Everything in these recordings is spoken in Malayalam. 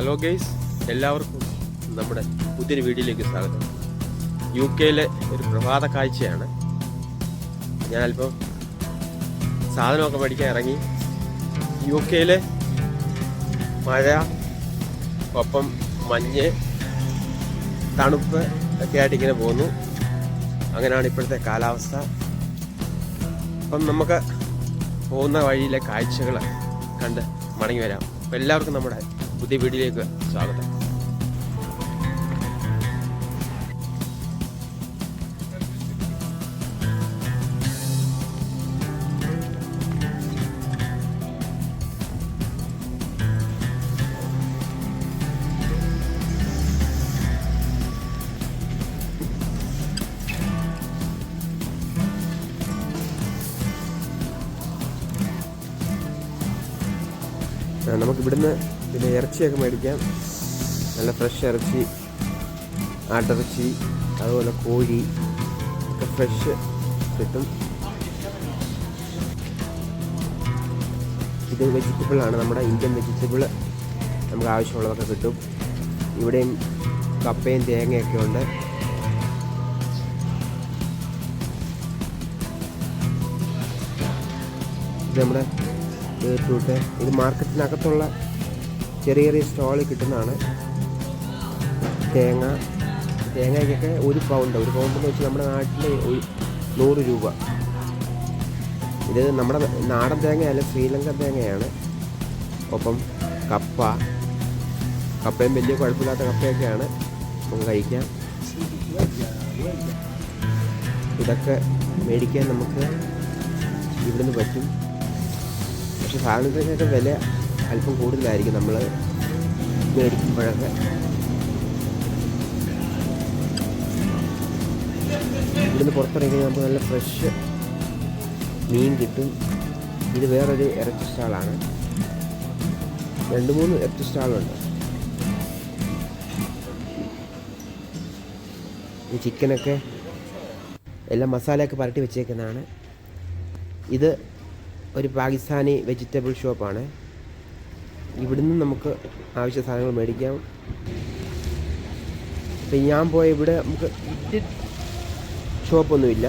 ഹലോ ഗെയ്സ്, എല്ലാവർക്കും നമ്മുടെ പുതിയൊരു വീഡിയോയിലേക്ക് സ്വാഗതം. UK-ലെ ഒരു പ്രഭാത കാഴ്ചയാണ്. ഞാനല്പം സാധനമൊക്കെ മേടിക്കാൻ ഇറങ്ങി. UK-ലെ മഴ, ഒപ്പം മഞ്ഞ്, തണുപ്പ് ഒക്കെ ആയിട്ട് ഇങ്ങനെ പോകുന്നു. അങ്ങനെയാണ് ഇപ്പോഴത്തെ കാലാവസ്ഥ. അപ്പം നമുക്ക് പോകുന്ന വഴിയിലെ കാഴ്ചകൾ കണ്ട് മടങ്ങി വരാം. അപ്പം എല്ലാവർക്കും നമ്മുടെ പുതിയ വീഡിയോയിലേക്ക് സ്വാഗതം. നമുക്കിവിടുന്ന് പിന്നെ ഇറച്ചിയൊക്കെ മേടിക്കാം. നല്ല ഫ്രഷ് ഇറച്ചി, ആട്ടിറച്ചി, അതുപോലെ കോഴി ഒക്കെ ഫ്രഷ് കിട്ടും. ഇത് വെജിറ്റബിളാണ്, നമ്മുടെ ഇന്ത്യൻ വെജിറ്റബിൾ നമുക്ക് ആവശ്യമുള്ളതൊക്കെ കിട്ടും. ഇവിടെയും കപ്പയും തേങ്ങയൊക്കെ ഉണ്ട്. ഇത് നമ്മുടെ ബീറ്റ്റൂട്ട്. ഇത് മാർക്കറ്റിനകത്തുള്ള ചെറിയ ചെറിയ സ്റ്റോളിൽ കിട്ടുന്നതാണ്. തേങ്ങയ്ക്കൊക്കെ ഒരു പൗണ്ടെന്ന് വെച്ചാൽ നമ്മുടെ നാട്ടിൽ 100 രൂപ. ഇത് നമ്മുടെ നാടൻ തേങ്ങയല്ല, ശ്രീലങ്കൻ തേങ്ങയാണ്. ഒപ്പം കപ്പയും വലിയ കുഴപ്പമില്ലാത്ത കപ്പയൊക്കെയാണ് നമുക്ക് കഴിക്കാം. ഇതൊക്കെ മേടിക്കാൻ നമുക്ക് ഇവിടുന്ന് പറ്റും. പക്ഷെ സാധനത്തിനൊക്കെ വില അല്പം കൂടുതലായിരിക്കും നമ്മൾ മേടിക്കുമ്പോഴൊക്കെ. ഇവിടുന്ന് പുറത്തിറങ്ങി നമുക്ക് നല്ല ഫ്രഷ് മീൻ കിട്ടും. ഇത് വേറൊരു ഇറച്ചി സ്റ്റാളാണ്. 2-3 ഇറച്ചി സ്റ്റാളുണ്ട്. ഈ ചിക്കനൊക്കെ എല്ലാം മസാലയൊക്കെ പുരട്ടി വെച്ചേക്കുന്നതാണ്. ഇത് ഒരു പാകിസ്ഥാനി വെജിറ്റബിൾ ഷോപ്പാണ്. ഇവിടുന്ന് നമുക്ക് ആവശ്യ സാധനങ്ങൾ മേടിക്കാം. ഇപ്പം ഞാൻ പോയ ഇവിടെ നമുക്ക് ഷോപ്പൊന്നുമില്ല.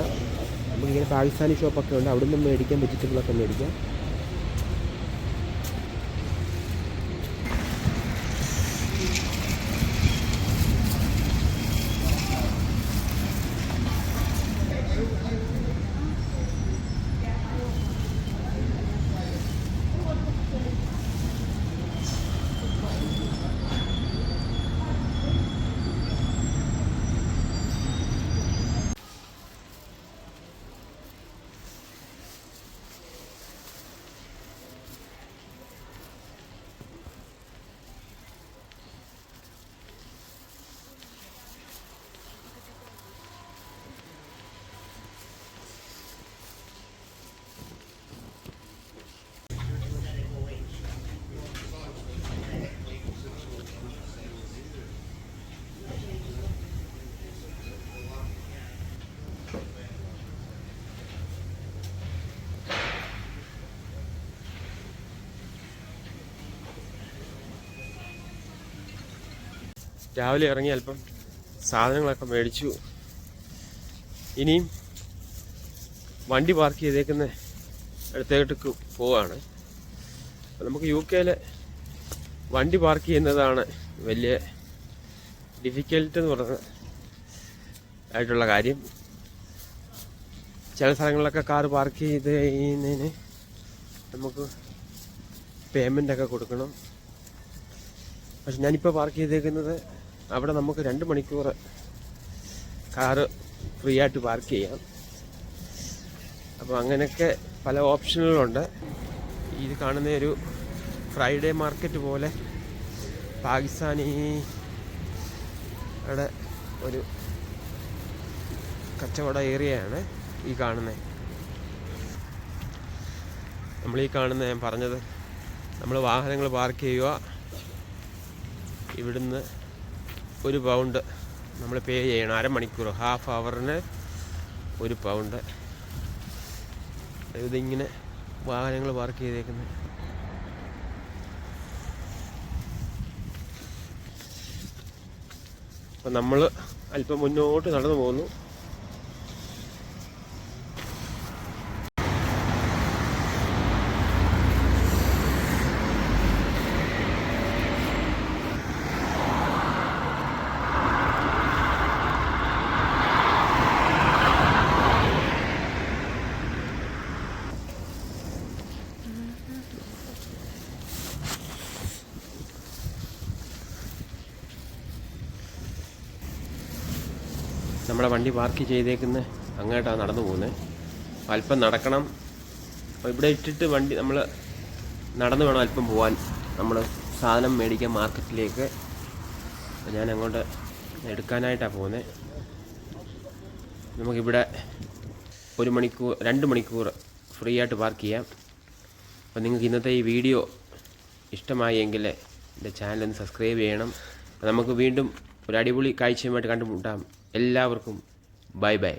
നമുക്കിങ്ങനെ പാകിസ്ഥാനി ഷോപ്പൊക്കെ ഉണ്ട്. അവിടെ നിന്ന് മേടിക്കാം, വെജിറ്റബിളൊക്കെ മേടിക്കാം. രാവിലെ ഇറങ്ങി അല്പം സാധനങ്ങളൊക്കെ മേടിച്ചു. ഇനിയും വണ്ടി പാർക്ക് ചെയ്തേക്കുന്ന അടുത്തേക്ക് പോവാണ്. നമുക്ക് UK-ലെ വണ്ടി പാർക്ക് ചെയ്യുന്നതാണ് വലിയ ഡിഫിക്കൽട്ട് എന്ന് പറഞ്ഞ ആയിട്ടുള്ള കാര്യം. ചില സ്ഥലങ്ങളിലൊക്കെ കാർ പാർക്ക് ചെയ്ത് കഴിയുന്നതിന് നമുക്ക് പേയ്മെൻ്റൊക്കെ കൊടുക്കണം. പക്ഷെ ഞാനിപ്പോൾ പാർക്ക് ചെയ്തേക്കുന്നത് അവിടെ നമുക്ക് 2 മണിക്കൂർ കാറ് ഫ്രീ ആയിട്ട് പാർക്ക് ചെയ്യാം. അപ്പോൾ അങ്ങനെയൊക്കെ പല ഓപ്ഷനുകളുണ്ട്. ഇത് കാണുന്ന ഒരു ഫ്രൈഡേ മാർക്കറ്റ് പോലെ പാകിസ്ഥാനി അവിടെ ഒരു കച്ചവട ഏരിയയാണ് ഈ കാണുന്നത്. നമ്മളീ കാണുന്ന ഞാൻ പറഞ്ഞത്, നമ്മൾ വാഹനങ്ങൾ പാർക്ക് ചെയ്യുക, ഇവിടുന്ന് 1 പൗണ്ട് നമ്മൾ പേ ചെയ്യണം. അരമണിക്കൂർ, ഹാഫ് അവറിന് 1 പൗണ്ട്. ഇതിങ്ങനെ വാഹനങ്ങൾ പാർക്ക് ചെയ്തേക്കുന്നത്. അപ്പം നമ്മൾ അല്പം മുന്നോട്ട് നടന്നു പോകുന്നു. നമ്മളെ വണ്ടി പാർക്ക് ചെയ്തേക്കുന്ന അങ്ങോട്ടാണ് നടന്നു പോകുന്നത്. അല്പം നടക്കണം. അപ്പോൾ ഇവിടെ ഇട്ടിട്ട് വണ്ടി നമ്മൾ നടന്നു വേണം അല്പം പോകാൻ. നമ്മൾ സാധനം മേടിക്കാൻ മാർക്കറ്റിലേക്ക്. ഞാൻ അങ്ങോട്ട് എടുക്കാനായിട്ടാണ് പോകുന്നത്. നമുക്കിവിടെ 1 മണിക്കൂർ 2 മണിക്കൂർ ഫ്രീ ആയിട്ട് പാർക്ക് ചെയ്യാം. അപ്പോൾ നിങ്ങൾക്ക് ഇന്നത്തെ ഈ വീഡിയോ ഇഷ്ടമായി എങ്കിൽ എൻ്റെ ചാനലൊന്ന് സബ്സ്ക്രൈബ് ചെയ്യണം. അപ്പോൾ നമുക്ക് വീണ്ടും ഒരു അടിപൊളി കാഴ്ചയുമായിട്ട് കണ്ടുമുട്ടാം. എല്ലാവർക്കും ബൈ ബൈ.